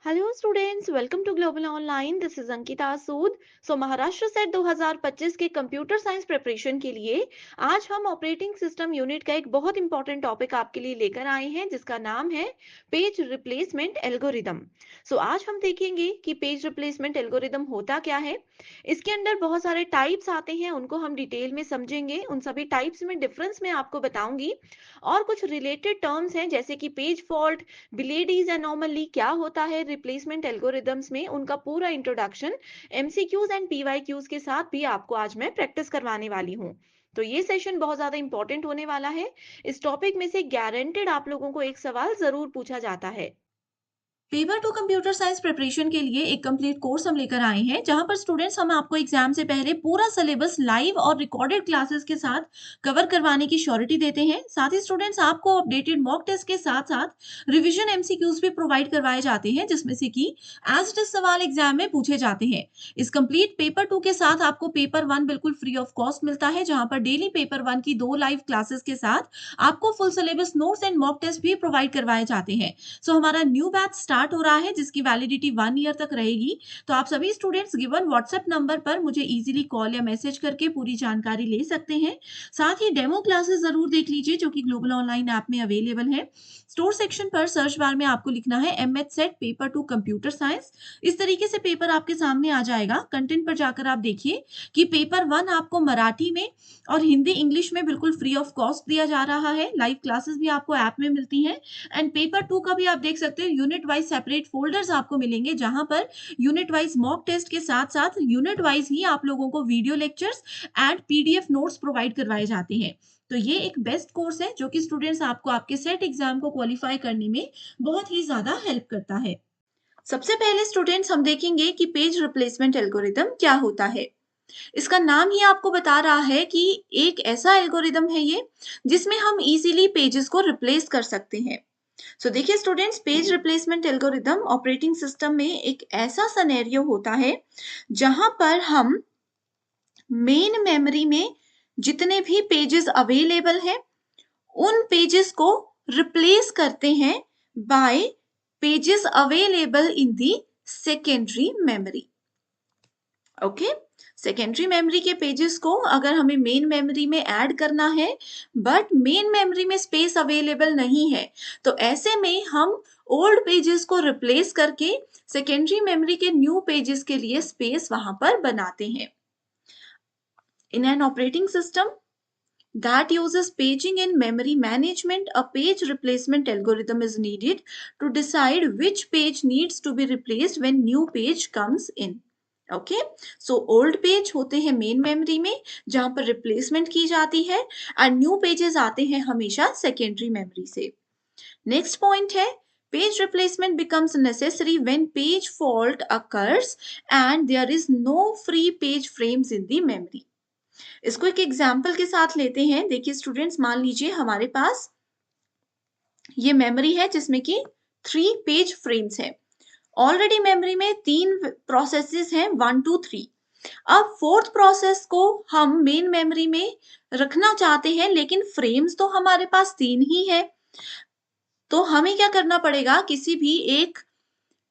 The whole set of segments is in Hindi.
Hello students, welcome to global online. This is Ankita Sood. Maharashtra SET 2025 के कंप्यूटर साइंस प्रिपरेशन के लिए आज हम ऑपरेटिंग सिस्टम यूनिट का एक बहुत इंपॉर्टेंट टॉपिक आपके लिए लेकर आए हैं, जिसका नाम है पेज रिप्लेसमेंट एल्गोरिदम। आज हम देखेंगे कि पेज रिप्लेसमेंट एल्गोरिदम होता क्या है। इसके अंदर बहुत सारे टाइप्स आते हैं, उनको हम डिटेल में समझेंगे। उन सभी टाइप्स में डिफरेंस मैं आपको बताऊंगी, और कुछ रिलेटेड टर्म्स हैं जैसे कि पेज फॉल्ट, बिलेडीज एनॉमली क्या होता है रिप्लेसमेंट एल्गोरिदम्स में, उनका पूरा इंट्रोडक्शन एमसीक्यूज एंड पीवाईक्यूज के साथ भी आपको आज मैं प्रैक्टिस करवाने वाली हूँ। तो ये सेशन बहुत ज्यादा इंपॉर्टेंट होने वाला है। इस टॉपिक में से गारंटेड आप लोगों को एक सवाल जरूर पूछा जाता है। Paper two computer science preparation के लिए एक कंप्लीट कोर्स हम लेकर आए हैं जहां पर स्टूडेंट्स हम आपको एग्जाम से पहले पूरा सिलेबस लाइव और रिकॉर्डेड क्लासेस के साथ कवर करवाने की श्योरिटी देते हैं। साथ ही स्टूडेंट्स आपको अपडेटेड मॉक टेस्ट के साथ साथ रिवीजन एमसीक्यूज भी प्रोवाइड करवाए जाते हैं, जिसमें से कि एज इट इज सवाल एग्जाम में पूछे जाते हैं। इस कंप्लीट पेपर टू के साथ आपको पेपर वन बिल्कुल फ्री ऑफ कॉस्ट मिलता है, जहां पर डेली पेपर वन की 2 लाइव क्लासेस के साथ आपको full syllabus notes and mock test भी प्रोवाइड करवाए जाते हैं। हमारा न्यू बैच स्टार्ट हो रहा है जिसकी वैलिडिटी 1 ईयर तक रहेगी। तो आप सभी स्टूडेंट्स गिवन व्हाट्सएप नंबर पर मुझे इजीली कॉल या मैसेज करके पूरी जानकारी ले सकते हैं। साथ ही डेमो क्लासेस जरूर देख लीजिए जो कि ग्लोबल ऑनलाइन ऐप में अवेलेबल है। स्टोर सेक्शन पर सर्च बार में आपको लिखना है MH SET paper two computer science. इस तरीके से पेपर आपके सामने आ जाएगा। कंटेंट पर जाकर आप देखिए कि पेपर वन आपको मराठी में और हिंदी इंग्लिश में बिल्कुल फ्री ऑफ कॉस्ट दिया जा रहा है। लाइव क्लासेस भी आपको ऐप में मिलती हैं। एंड पेपर टू का भी आप देख सकते हो, यूनिट वाइज सेपरेट फोल्डर्स आपको मिलेंगे जहां per unit wise mock test के साथ साथ यूनिट वाइज ही आप लोगों को video lectures and PDF notes provide करवाए जाते हैं। तो ये एक बेस्ट कोर्स है जो कि स्टूडेंट्स आपको आपके सेट एग्जाम को क्वालिफाई करने में बहुत ही ज्यादा हेल्प करता है। सबसे पहले स्टूडेंट्स हम देखेंगे कि पेज रिप्लेसमेंट एल्गोरिदम क्या होता है। इसका नाम ही आपको बता रहा है कि एक ऐसा एल्गोरिदम है ये जिसमें हम इजीली पेजेस को रिप्लेस कर सकते हैं। देखिए students, page replacement algorithm operating system में एक ऐसा सिनेरियो होता है जहां पर हम मेन मेमोरी में जितने भी पेजेस अवेलेबल हैं उन पेजेस को रिप्लेस करते हैं by pages available in the secondary memory. Okay, secondary memory के पेजेस को अगर हमें मेन मेमोरी में ऐड करना है बट मेन मेमोरी में स्पेस अवेलेबल नहीं है, तो ऐसे में हम ओल्ड पेजेस को रिप्लेस करके सेकेंडरी मेमोरी के न्यू पेजेस के लिए स्पेस वहां पर बनाते हैं। In an operating system that uses paging in memory management, a page replacement algorithm is needed to decide which page needs to be replaced when new page comes in. Okay, so old page होते हैं मेन मेमोरी में जहां पर रिप्लेसमेंट की जाती है, एंड न्यू पेजेस आते हैं हमेशा सेकेंडरी मेमोरी से। नेक्स्ट पॉइंट है, page replacement becomes necessary when page fault occurs and there is no free page frames in the memory. इसको एक एग्जाम्पल के साथ लेते हैं। देखिए स्टूडेंट्स, मान लीजिए हमारे पास ये मेमोरी है जिसमें कि 3 पेज फ्रेम्स है। ऑलरेडी मेमोरी में 3 प्रोसेसेस हैं, 1 2 3। अब फोर्थ प्रोसेस को हम मेन मेमोरी में रखना चाहते हैं, लेकिन फ्रेम्स तो हमारे पास 3 ही है। तो हमें क्या करना पड़ेगा, किसी भी एक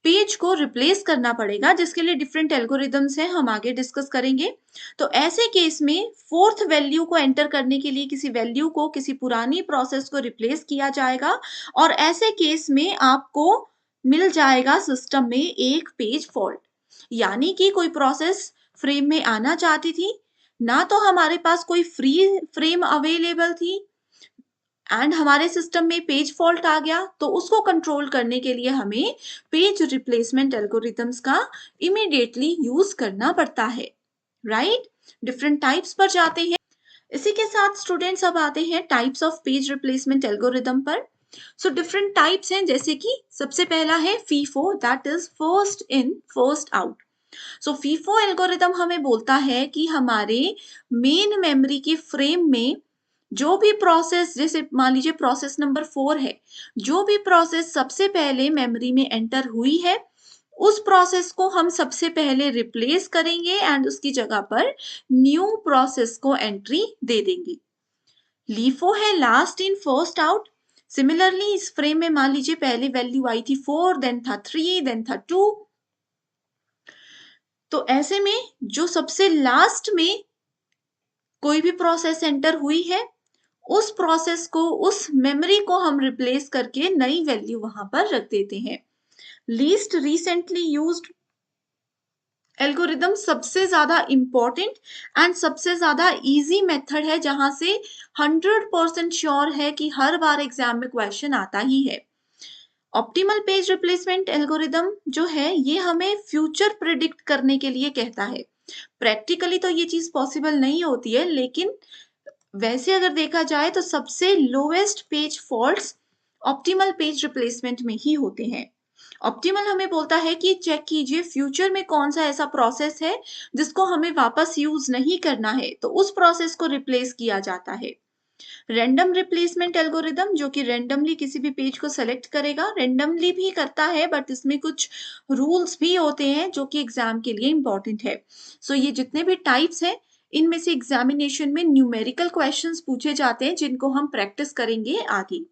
पेज को रिप्लेस करना पड़ेगा, जिसके लिए डिफरेंट एल्गोरिदम्स हैं, हम आगे डिस्कस करेंगे। तो ऐसे केस में फोर्थ वैल्यू को एंटर करने के लिए किसी वैल्यू को किसी पुरानी प्रोसेस को रिप्लेस किया जाएगा, और ऐसे केस में आपको मिल जाएगा सिस्टम में एक पेज फॉल्ट। यानी कि कोई प्रोसेस फ्रेम में आना चाहती थी, ना तो हमारे पास कोई फ्री फ्रेम अवेलेबल थी, एंड हमारे सिस्टम में पेज फॉल्ट आ गया, तो उसको कंट्रोल करने के लिए हमें पेज रिप्लेसमेंट एल्गोरिथम्स का इमीडिएटली यूज करना पड़ता है। राइट, डिफरेंट टाइप्स पर जाते हैं। इसी के साथ स्टूडेंट्स अब आते हैं types of page replacement algorithm पर। डिफरेंट टाइप्स हैं, जैसे कि सबसे पहला है FIFO, that is first in first out. FIFO algorithm हमें बोलता है कि हमारे मेन मेमोरी के फ्रेम में जो भी प्रोसेस, जैसे मान लीजिए प्रोसेस नंबर 4 है, जो भी प्रोसेस सबसे पहले मेमोरी में एंटर हुई है उस प्रोसेस को हम सबसे पहले रिप्लेस करेंगे एंड उसकी जगह पर न्यू प्रोसेस को एंट्री दे देंगे। लीफो है last in first out. Similarly इस फ्रेम में मान लीजिए पहले वैल्यू आई थी 4, देन था 3, देन था 2। तो ऐसे में जो सबसे लास्ट में कोई भी प्रोसेस एंटर हुई है, उस प्रोसेस को, उस मेमोरी को हम रिप्लेस करके नई वैल्यू वहां पर रख देते हैं। लीस्ट रिसेंटली यूज्ड एल्गोरिदम सबसे ज्यादा इंपॉर्टेंट एंड सबसे ज्यादा इजी मेथड है, जहां से 100% श्योर है कि हर बार एग्जाम में क्वेश्चन आता ही है। ऑप्टिमल पेज रिप्लेसमेंट एल्गोरिदम जो है ये हमें फ्यूचर प्रिडिक्ट करने के लिए कहता है। प्रैक्टिकली तो ये चीज पॉसिबल नहीं होती है, लेकिन वैसे अगर देखा जाए तो सबसे lowest page faults optimal page replacement में ही होते हैं। ऑप्टिमल हमें बोलता है कि चेक कीजिए फ्यूचर में कौन सा ऐसा प्रोसेस है जिसको हमें वापस यूज नहीं करना है, तो उस प्रोसेस को रिप्लेस किया जाता है। रैंडम रिप्लेसमेंट एल्गोरिदम जो कि रैंडमली किसी भी पेज को सेलेक्ट करेगा, रैंडमली भी करता है बट इसमें कुछ रूल्स भी होते हैं जो कि एग्जाम के लिए इंपॉर्टेंट है। सो ये जितने भी टाइप्स हैं, इनमें से एग्जामिनेशन में न्यूमेरिकल क्वेश्चंस पूछे जाते हैं जिनको हम प्रैक्टिस करेंगे आगे।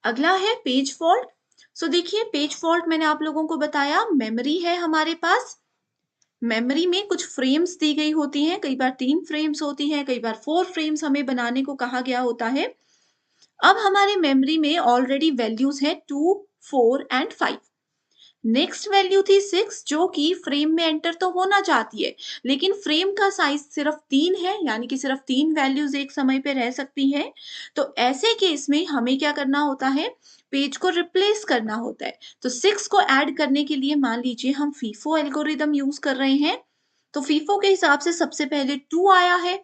अगला है पेज फॉल्ट। सो देखिए पेज फॉल्ट मैंने आप लोगों को बताया, मेमोरी है हमारे पास, मेमोरी में कुछ फ्रेम्स दी गई होती हैं, कई बार 3 फ्रेम्स होती हैं, कई बार 4 फ्रेम्स हमें बनाने को कहा गया होता है। अब हमारे मेमोरी में ऑलरेडी वैल्यूज हैं 2, 4 एंड 5। नेक्स्ट वैल्यू थी 6 जो कि फ्रेम में एंटर तो होना चाहती है, लेकिन फ्रेम का साइज सिर्फ 3 है, यानी कि सिर्फ 3 वैल्यूज एक समय पे रह सकती हैं। तो ऐसे केस में हमें क्या करना होता है, पेज को रिप्लेस करना होता है। तो 6 को ऐड करने के लिए मान लीजिए हम फीफो एल्गोरिदम यूज कर रहे हैं। तो फीफो के हिसाब से सबसे पहले 2 आया है,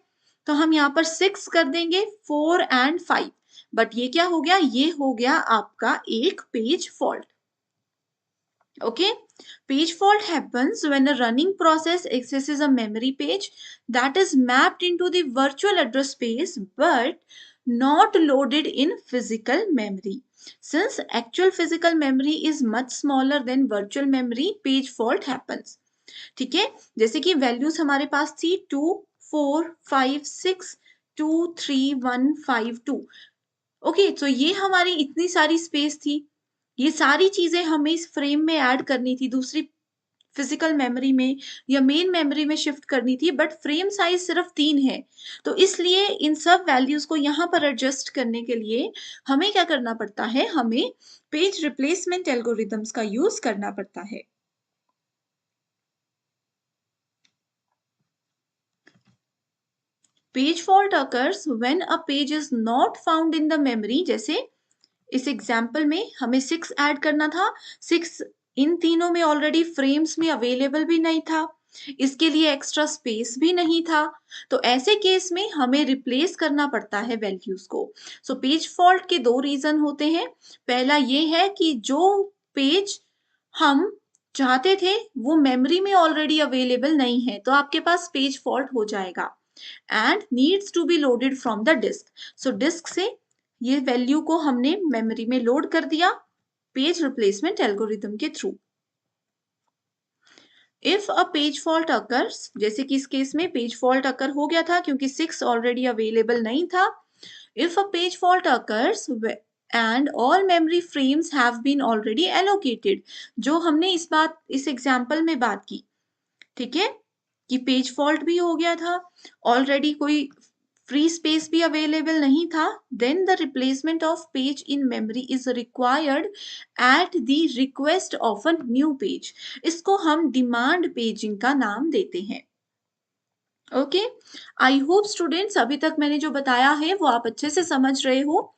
तो हम यहाँ पर 6 कर देंगे, 4 एंड 5। बट ये क्या हो गया, ये हो गया आपका एक page fault. Okay, page fault happens when a running process accesses a memory page that is mapped into the virtual address space but not loaded in physical memory. Since actual physical memory is much smaller than virtual memory, page fault happens. ठीक है, जैसे कि वैल्यूज हमारे पास थी 2, 4, 5, 6, 2, 3, 1, 5, 2। ओके, तो ये हमारी इतनी सारी स्पेस थी, ये सारी चीजें हमें इस फ्रेम में ऐड करनी थी, दूसरी फिजिकल मेमोरी में या मेन मेमोरी में शिफ्ट करनी थी, बट फ्रेम साइज सिर्फ 3 है। तो इसलिए इन सब वैल्यूज को यहाँ पर एडजस्ट करने के लिए हमें क्या करना पड़ता है, हमें पेज रिप्लेसमेंट एल्गोरिदम्स का यूज करना पड़ता है। Page fault occurs when a page is not found in the memory। जैसे इस एग्जाम्पल में हमें 6 ऐड करना था, 6 इन तीनों में ऑलरेडी फ्रेम्स में अवेलेबल भी नहीं था, इसके लिए एक्स्ट्रा स्पेस भी नहीं था। तो ऐसे केस में हमें रिप्लेस करना पड़ता है वैल्यूज को। सो पेज फॉल्ट के 2 रीजन होते हैं। पहला ये है कि जो पेज हम चाहते थे वो मेमोरी में ऑलरेडी अवेलेबल नहीं है, तो आपके पास पेज फॉल्ट हो जाएगा। And needs to be loaded from the disk. So disk से ये वैल्यू को हमने मेमोरी में लोड कर दिया पेज रिप्लेसमेंट एल्गोरिथम के through. If a page fault occurs, जैसे कि इस केस में पेज फॉल्ट अकर हो गया था क्योंकि 6 ऑलरेडी अवेलेबल नहीं था। If a page fault occurs and all memory frames have been already allocated, जो हमने इस एग्जाम्पल में बात की, ठीक है, कि पेज फॉल्ट भी हो गया था, ऑलरेडी कोई फ्री स्पेस भी अवेलेबल नहीं था, then the replacement of page in memory is required at the request of a new page. इसको हम डिमांड पेजिंग का नाम देते हैं। ओके, आई होप स्टूडेंट्स अभी तक मैंने जो बताया है वो आप अच्छे से समझ रहे हो।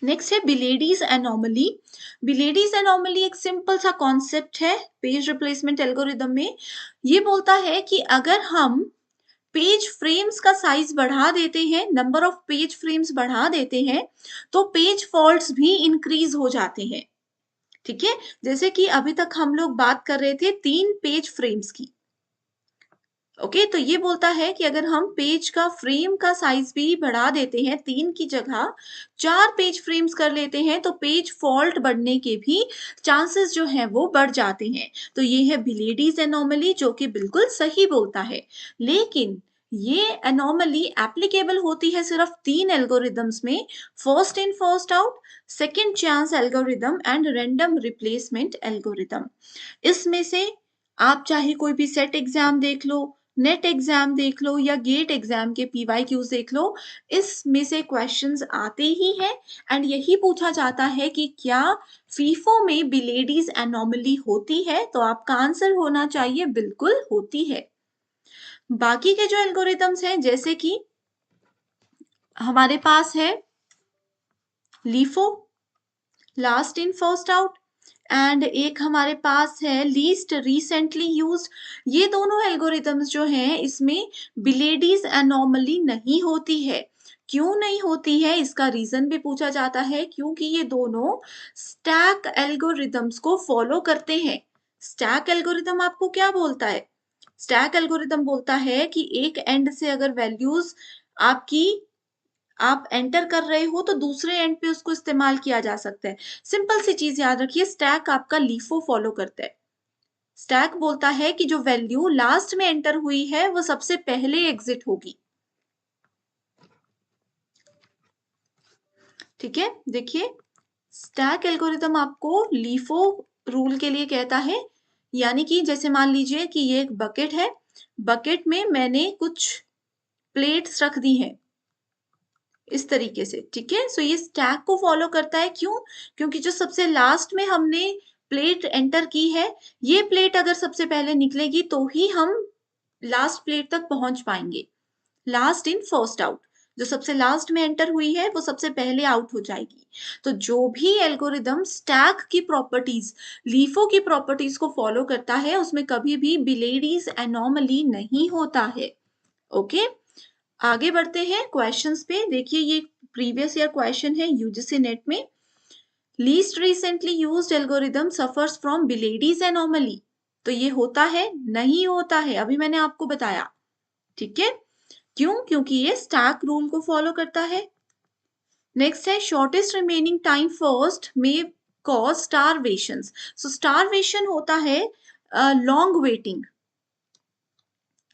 नेक्स्ट है बिलेडीज एनोमली। बिलेडीज एनोमली एक सिंपल सा कॉन्सेप्ट है पेज रिप्लेसमेंट एल्गोरिदम में। ये बोलता है कि अगर हम पेज फ्रेम्स का साइज बढ़ा देते हैं, नंबर ऑफ पेज फ्रेम्स बढ़ा देते हैं, तो पेज फॉल्ट्स भी इंक्रीज हो जाते हैं। ठीक है, जैसे कि अभी तक हम लोग बात कर रहे थे 3 पेज फ्रेम्स की। ओके, तो ये बोलता है कि अगर हम पेज का फ्रेम का साइज भी बढ़ा देते हैं, 3 की जगह 4 पेज फ्रेम्स कर लेते हैं, तो पेज फॉल्ट बढ़ने के भी चांसेस जो हैं वो बढ़ जाते हैं। तो ये है बिलेडीज एनोमली, जो कि बिल्कुल सही बोलता है। लेकिन ये एनॉमली एप्लीकेबल होती है सिर्फ 3 एल्गोरिदम्स में, first in first out, second chance algorithm and random replacement algorithm. इसमें से आप चाहे कोई भी सेट एग्जाम देख लो, नेट एग्जाम देख लो या गेट एग्जाम के पीवाईक्यूज देख लो, इसमें से क्वेश्चंस आते ही हैं एंड यही पूछा जाता है कि क्या फीफो में बिलेडीज एनॉमली होती है, तो आपका आंसर होना चाहिए बिल्कुल होती है। बाकी के जो एल्गोरिथम्स हैं जैसे कि हमारे पास है LIFO, last in first out, and एक हमारे पास है लीस्ट रिसेंटली यूज्ड। ये दोनों एल्गोरिथम्स जो हैं इसमें बिलेडीज एनॉमली नहीं होती है। क्यों नहीं होती है इसका रीजन भी पूछा जाता है, क्योंकि ये दोनों स्टैक एल्गोरिथम्स को फॉलो करते हैं। स्टैक एल्गोरिथम आपको क्या बोलता है? स्टैक एल्गोरिथम बोलता है कि एक एंड से अगर वैल्यूज आपकी आप एंटर कर रहे हो तो दूसरे एंड पे उसको इस्तेमाल किया जा सकता है। सिंपल सी चीज याद रखिए, स्टैक आपका लीफो फॉलो करता है। स्टैक बोलता है कि जो वैल्यू लास्ट में एंटर हुई है वो सबसे पहले एग्जिट होगी। ठीक है, देखिए स्टैक एल्गोरिथम आपको लीफो रूल के लिए कहता है, यानी कि जैसे मान लीजिए कि ये एक बकेट है, बकेट में मैंने कुछ प्लेट्स रख दी हैं इस तरीके से। ठीक है, सो ये स्टैक को फॉलो करता है। क्यों? क्योंकि जो सबसे लास्ट में हमने प्लेट एंटर की है, ये प्लेट अगर सबसे पहले निकलेगी तो ही हम लास्ट प्लेट तक पहुंच पाएंगे। लास्ट इन फर्स्ट आउट, जो सबसे लास्ट में एंटर हुई है वो सबसे पहले आउट हो जाएगी। तो जो भी एल्गोरिदम स्टैक की प्रॉपर्टीज, लीफो की प्रॉपर्टीज को फॉलो करता है उसमें कभी भी बिलेडीज एनॉमली नहीं होता है। ओके, आगे बढ़ते हैं क्वेश्चंस पे। देखिए ये प्रीवियस ईयर क्वेश्चन है यूजीसी नेट में। Least recently used algorithm suffers from Belady's anomaly, तो ये होता है? नहीं होता है, अभी मैंने आपको बताया। ठीक है, क्यों? क्योंकि ये स्टैक रूल को फॉलो करता है। नेक्स्ट है शॉर्टेस्ट रिमेनिंग टाइम फर्स्ट में कॉज स्टारवेशंस। सो स्टारवेशन होता है long waiting.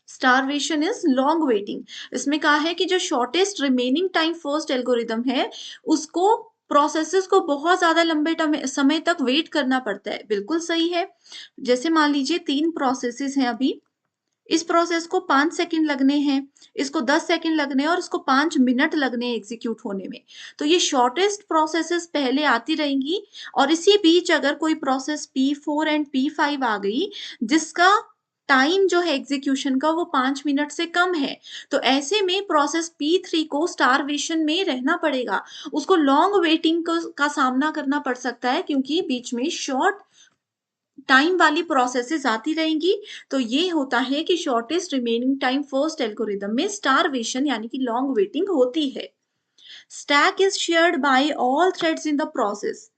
Starvation is long waiting. इसमें कहा है कि जो shortest remaining time first algorithm है उसको प्रोसेसेस को बहुत ज्यादा लंबे समय तक वेट करना पड़ता है। बिल्कुल सही है। जैसे मान लीजिए 3 प्रोसेसेस हैं अभी, इस प्रोसेस को 5 सेकंड लगने हैं, इसको 10 सेकंड लगने हैं और इसको 5 मिनट लगने हैं एग्जीक्यूट होने में। तो ये शॉर्टेस्ट प्रोसेसेस पहले आती रहेंगी और इसी बीच अगर कोई प्रोसेस P4 एंड P5 आ गई जिसका टाइम जो है एग्जीक्यूशन का वो 5 मिनट से कम है, तो ऐसे में प्रोसेस P3 को स्टारवेशन में रहना पड़ेगा। उसको लॉन्ग वेटिंग का सामना करना पड़ सकता है क्योंकि बीच में शॉर्ट टाइम वाली प्रोसेसेस आती रहेंगी। तो ये होता है कि shortest remaining time first algorithm में स्टारवेशन यानी कि लॉन्ग वेटिंग होती है। Stack is shared by all threads in the process.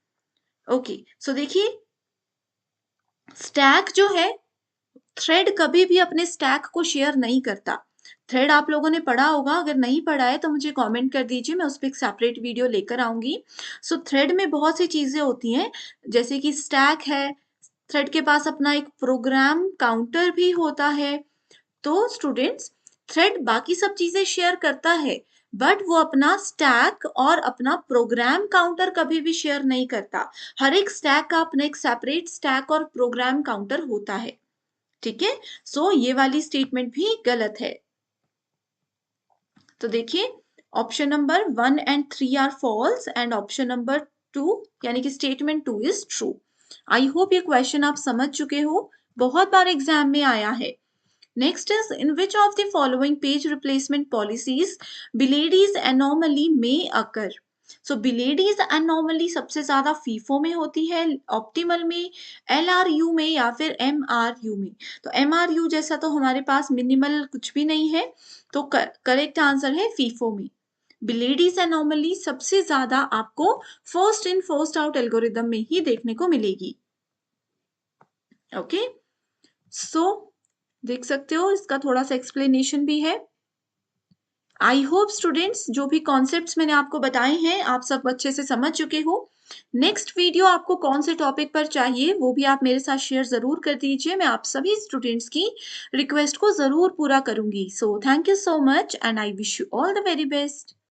Okay, so देखिए स्टैक जो है, थ्रेड कभी भी अपने स्टैक को शेयर नहीं करता। थ्रेड आप लोगों ने पढ़ा होगा, अगर नहीं पढ़ा है तो मुझे कमेंट कर दीजिए, मैं उस पर एक सेपरेट वीडियो लेकर आऊंगी। सो थ्रेड में बहुत सी चीजें होती हैं, जैसे कि स्टैक है, थ्रेड के पास अपना एक प्रोग्राम काउंटर भी होता है। तो स्टूडेंट्स, थ्रेड बाकी सब चीजें शेयर करता है बट वो अपना स्टैक और अपना प्रोग्राम काउंटर कभी भी शेयर नहीं करता। हर एक स्टैक का अपना एक सेपरेट स्टैक और प्रोग्राम काउंटर होता है। ठीक है, सो ये वाली स्टेटमेंट भी गलत है। तो देखिए option number 1 and 3 are false and option number 2 यानी कि statement 2 is true. I hope ये क्वेश्चन आप समझ चुके हो, बहुत बार एग्जाम में आया है। Next is in which of the following page replacement policies Belady's anomaly में अकर। सो बिलेडीज एनॉमली सबसे ज्यादा फीफो में होती है, ऑप्टिमल में, LRU में या फिर MRU में। तो MRU जैसा तो हमारे पास मिनिमल कुछ भी नहीं है, तो करेक्ट आंसर है फीफो में। बिलेडीज एनॉमली सबसे ज्यादा आपको first in first out algorithm में ही देखने को मिलेगी। ओके, सो देख सकते हो इसका थोड़ा सा एक्सप्लेनेशन भी है। आई होप स्टूडेंट्स जो भी कॉन्सेप्ट्स मैंने आपको बताए हैं आप सब अच्छे से समझ चुके हो। नेक्स्ट वीडियो आपको कौन से टॉपिक पर चाहिए वो भी आप मेरे साथ शेयर ज़रूर कर दीजिए। मैं आप सभी स्टूडेंट्स की रिक्वेस्ट को ज़रूर पूरा करूँगी। So thank you so much and I wish you all the very best.